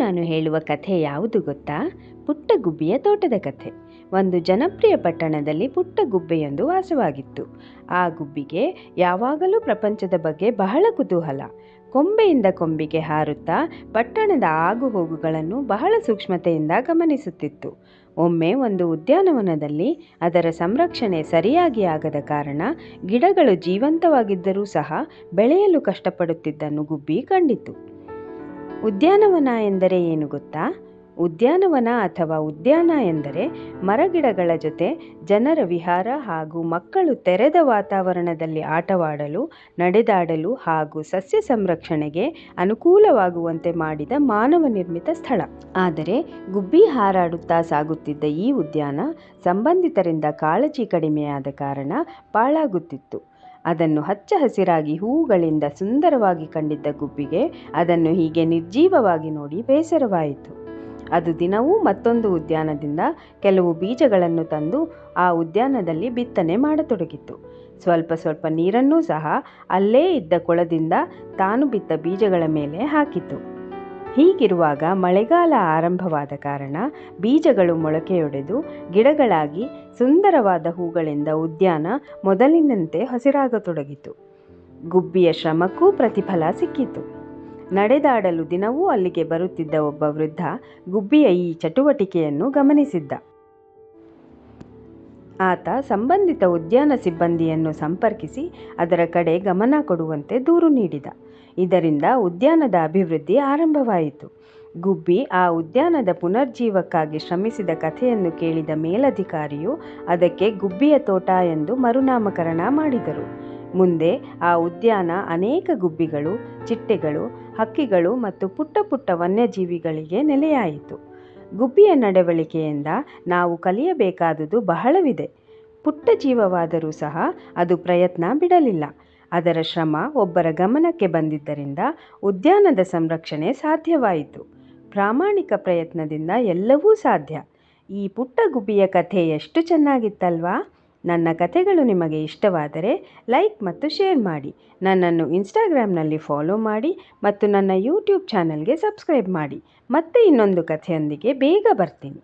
ನಾನು ಹೇಳುವ ಕಥೆ ಯಾವುದು ಗೊತ್ತಾ? ಪುಟ್ಟ ಗುಬ್ಬಿಯ ತೋಟದ ಕಥೆ. ಒಂದು ಜನಪ್ರಿಯ ಪಟ್ಟಣದಲ್ಲಿ ಪುಟ್ಟ ಗುಬ್ಬೆಯೊಂದು ವಾಸವಾಗಿತ್ತು. ಆ ಗುಬ್ಬಿಗೆ ಯಾವಾಗಲೂ ಪ್ರಪಂಚದ ಬಗ್ಗೆ ಬಹಳ ಕುತೂಹಲ. ಕೊಂಬೆಯಿಂದ ಕೊಂಬಿಗೆ ಹಾರುತ್ತಾ ಪಟ್ಟಣದ ಆಗುಹೋಗುಗಳನ್ನು ಬಹಳ ಸೂಕ್ಷ್ಮತೆಯಿಂದ ಗಮನಿಸುತ್ತಿತ್ತು. ಒಮ್ಮೆ ಒಂದು ಉದ್ಯಾನವನದಲ್ಲಿ ಅದರ ಸಂರಕ್ಷಣೆ ಸರಿಯಾಗಿ ಆಗದ ಕಾರಣ ಗಿಡಗಳು ಜೀವಂತವಾಗಿದ್ದರೂ ಸಹ ಬೆಳೆಯಲು ಕಷ್ಟಪಡುತ್ತಿದ್ದನ್ನು ಗುಬ್ಬಿ ಕಂಡಿತು. ಉದ್ಯಾನವನ ಎಂದರೆ ಏನು ಗೊತ್ತಾ? ಉದ್ಯಾನವನ ಅಥವಾ ಉದ್ಯಾನ ಎಂದರೆ ಮರಗಿಡಗಳ ಜೊತೆ ಜನರ ವಿಹಾರ ಹಾಗೂ ಮಕ್ಕಳು ತೆರೆದ ವಾತಾವರಣದಲ್ಲಿ ಆಟವಾಡಲು, ನಡೆದಾಡಲು ಹಾಗೂ ಸಸ್ಯ ಸಂರಕ್ಷಣೆಗೆ ಅನುಕೂಲವಾಗುವಂತೆ ಮಾಡಿದ ಮಾನವ ನಿರ್ಮಿತ ಸ್ಥಳ. ಆದರೆ ಗುಬ್ಬಿ ಹಾರಾಡುತ್ತಾ ಸಾಗುತ್ತಿದ್ದ ಈ ಉದ್ಯಾನ ಸಂಬಂಧಿತರಿಂದ ಕಾಳಜಿ ಕಡಿಮೆಯಾದ ಕಾರಣ ಪಾಳಾಗುತ್ತಿತ್ತು. ಅದನ್ನು ಹಚ್ಚ ಹಸಿರಾಗಿ ಹೂವುಗಳಿಂದ ಸುಂದರವಾಗಿ ಕಂಡಿದ್ದ ಗುಬ್ಬಿಗೆ ಅದನ್ನು ಹೀಗೆ ನಿರ್ಜೀವವಾಗಿ ನೋಡಿ ಬೇಸರವಾಯಿತು. ಅದು ದಿನವೂ ಮತ್ತೊಂದು ಉದ್ಯಾನದಿಂದ ಕೆಲವು ಬೀಜಗಳನ್ನು ತಂದು ಆ ಉದ್ಯಾನದಲ್ಲಿ ಬಿತ್ತನೆ ಮಾಡತೊಡಗಿತು. ಸ್ವಲ್ಪ ಸ್ವಲ್ಪ ನೀರನ್ನೂ ಸಹ ಅಲ್ಲೇ ಇದ್ದ ಕೊಳದಿಂದ ತಾನು ಬಿತ್ತ ಬೀಜಗಳ ಮೇಲೆ ಹಾಕಿತು. ಹೀಗಿರುವಾಗ ಮಳೆಗಾಲ ಆರಂಭವಾದ ಕಾರಣ ಬೀಜಗಳು ಮೊಳಕೆಯೊಡೆದು ಗಿಡಗಳಾಗಿ ಸುಂದರವಾದ ಹೂಗಳಿಂದ ಉದ್ಯಾನ ಮೊದಲಿನಂತೆ ಹಸಿರಾಗತೊಡಗಿತು. ಗುಬ್ಬಿಯ ಶ್ರಮಕ್ಕೂ ಪ್ರತಿಫಲ ಸಿಕ್ಕಿತು. ನಡೆದಾಡಲು ದಿನವೂ ಅಲ್ಲಿಗೆ ಬರುತ್ತಿದ್ದ ಒಬ್ಬ ವೃದ್ಧ ಗುಬ್ಬಿಯ ಈ ಚಟುವಟಿಕೆಯನ್ನು ಗಮನಿಸಿದ್ದ. ಆತ ಸಂಬಂಧಿತ ಉದ್ಯಾನ ಸಿಬ್ಬಂದಿಯನ್ನು ಸಂಪರ್ಕಿಸಿ ಅದರ ಕಡೆ ಗಮನ ಕೊಡುವಂತೆ ದೂರು ನೀಡಿದ. ಇದರಿಂದ ಉದ್ಯಾನದ ಅಭಿವೃದ್ಧಿ ಆರಂಭವಾಯಿತು. ಗುಬ್ಬಿ ಆ ಉದ್ಯಾನದ ಪುನರ್ಜೀವಕ್ಕಾಗಿ ಶ್ರಮಿಸಿದ ಕಥೆಯನ್ನು ಕೇಳಿದ ಮೇಲಧಿಕಾರಿಯು ಅದಕ್ಕೆ ಗುಬ್ಬಿಯ ತೋಟ ಎಂದು ಮರುನಾಮಕರಣ ಮಾಡಿದರು. ಮುಂದೆ ಆ ಉದ್ಯಾನ ಅನೇಕ ಗುಬ್ಬಿಗಳು, ಚಿಟ್ಟೆಗಳು, ಹಕ್ಕಿಗಳು ಮತ್ತು ಪುಟ್ಟ ಪುಟ್ಟ ವನ್ಯಜೀವಿಗಳಿಗೆ ನೆಲೆಯಾಯಿತು. ಗುಬ್ಬಿಯ ನಡವಳಿಕೆಯಿಂದ ನಾವು ಕಲಿಯಬೇಕಾದುದು ಬಹಳವಿದೆ. ಪುಟ್ಟ ಜೀವವಾದರೂ ಸಹ ಅದು ಪ್ರಯತ್ನ ಬಿಡಲಿಲ್ಲ. ಅದರ ಶ್ರಮ ಒಬ್ಬರ ಗಮನಕ್ಕೆ ಬಂದಿದ್ದರಿಂದ ಉದ್ಯಾನದ ಸಂರಕ್ಷಣೆ ಸಾಧ್ಯವಾಯಿತು. ಪ್ರಾಮಾಣಿಕ ಪ್ರಯತ್ನದಿಂದ ಎಲ್ಲವೂ ಸಾಧ್ಯ. ಈ ಪುಟ್ಟ ಗುಬ್ಬಿಯ ಕಥೆ ಎಷ್ಟು ಚೆನ್ನಾಗಿತ್ತಲ್ವಾ? ನನ್ನ ಕಥೆಗಳು ನಿಮಗೆ ಇಷ್ಟವಾದರೆ ಲೈಕ್ ಮತ್ತು ಶೇರ್ ಮಾಡಿ. ನನ್ನನ್ನು ಇನ್ಸ್ಟಾಗ್ರಾಮ್ನಲ್ಲಿ ಫಾಲೋ ಮಾಡಿ ಮತ್ತು ನನ್ನ ಯೂಟ್ಯೂಬ್ ಚಾನಲ್ಗೆ ಸಬ್ಸ್ಕ್ರೈಬ್ ಮಾಡಿ. ಮತ್ತೆ ಇನ್ನೊಂದು ಕಥೆಯೊಂದಿಗೆ ಬೇಗ ಬರ್ತೀನಿ.